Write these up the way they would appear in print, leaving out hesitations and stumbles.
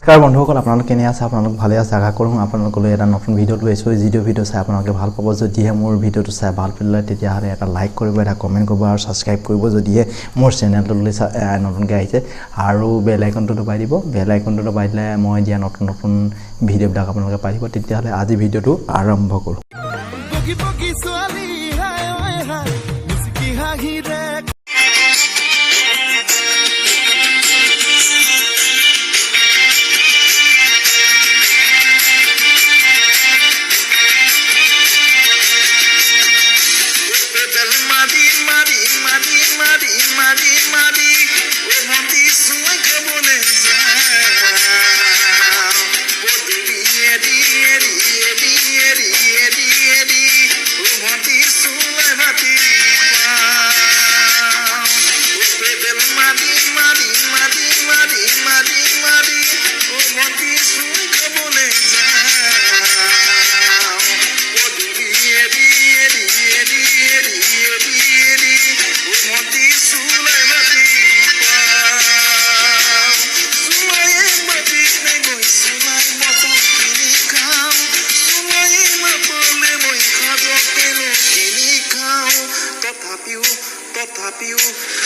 কাৰ বন্ধুসকল আপোনালোক কেনে আছে আপোনালোক ভালে আছে আশা কৰোঁ আপোনালোকলৈ এটা নতুন ভিডিঅ' লৈ আছোঁ ভিডিঅ' চাই আপোনালোকে ভাল পাব যদিহে মোৰ ভিডিঅ'টো চাই ভাল পালে তেতিয়াহ'লে এটা লাইক কৰিব এটা কমেণ্ট কৰিব আৰু সাবস্ক্ৰাইব কৰিব যদিহে মোৰ চেনেলটোলৈ নতুনকৈ আহিছে আৰু বেল আইকনটো দবাই দিব বেল আইকনটো দবাই দিলে মই দিয়া নতুন ভিডিঅ'বিলাক আপোনালোকে পাই দিব তেতিয়াহ'লে আজি ভিডিঅ'টো আৰম্ভ কৰোঁ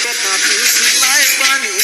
তথাপিও চুলাই পানী